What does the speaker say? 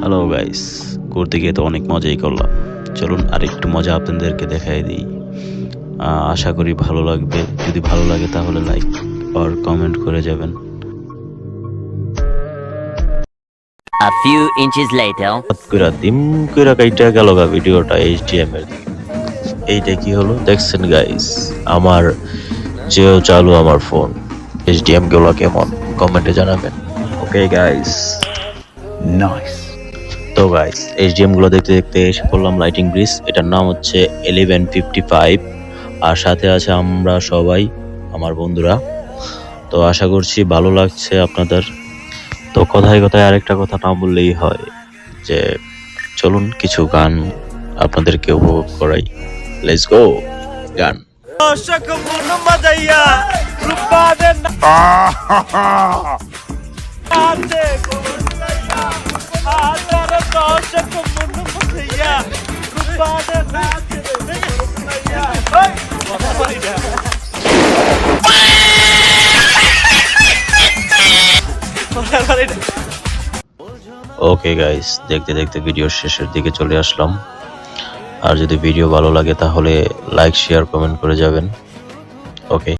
Hello guys, ঘুরতে গিয়ে তো অনেক মজাই করলাম। চলুন আর একটু মজা আপনাদেরকে দেখাই দিই। আশা করি ভালো লাগবে। যদি ভালো লাগে তাহলে লাইক আর কমেন্ট করে যাবেন। A few inches later. হঠাৎ কইরা দিম কইরা কাইটা গেল গা ভিডিওটা এইচডিএম এর দিকে। এইটা কি হলো দেখছেন গাইস? আমার জিও চালু আমার ফোন। এইচডিএম গুলো কেমন কমেন্টে জানাবেন। Okay guys, nice. তো গাইস, এইচডিএম গুলো দেখতে দেখতে এসে পড়লাম লাইটিং ব্রিজ। এটার নাম হচ্ছে 1155 আর সাথে আছে আমরা সবাই, আমার বন্ধুরা। তো আশা করছি ভালো লাগছে আপনাদের। তো কথায় কথায় আরেকটা কথা না বললেই হয় যে চলুন কিছু গান আপনাদেরকে উপভোগ করাই। লেটস গো গান। ওকে গাইস, দেখতে দেখতে ভিডিওর শেষের দিকে চলে আসলাম। আর যদি ভিডিও ভালো লাগে তাহলে লাইক শেয়ার কমেন্ট করে যাবেন। ওকে।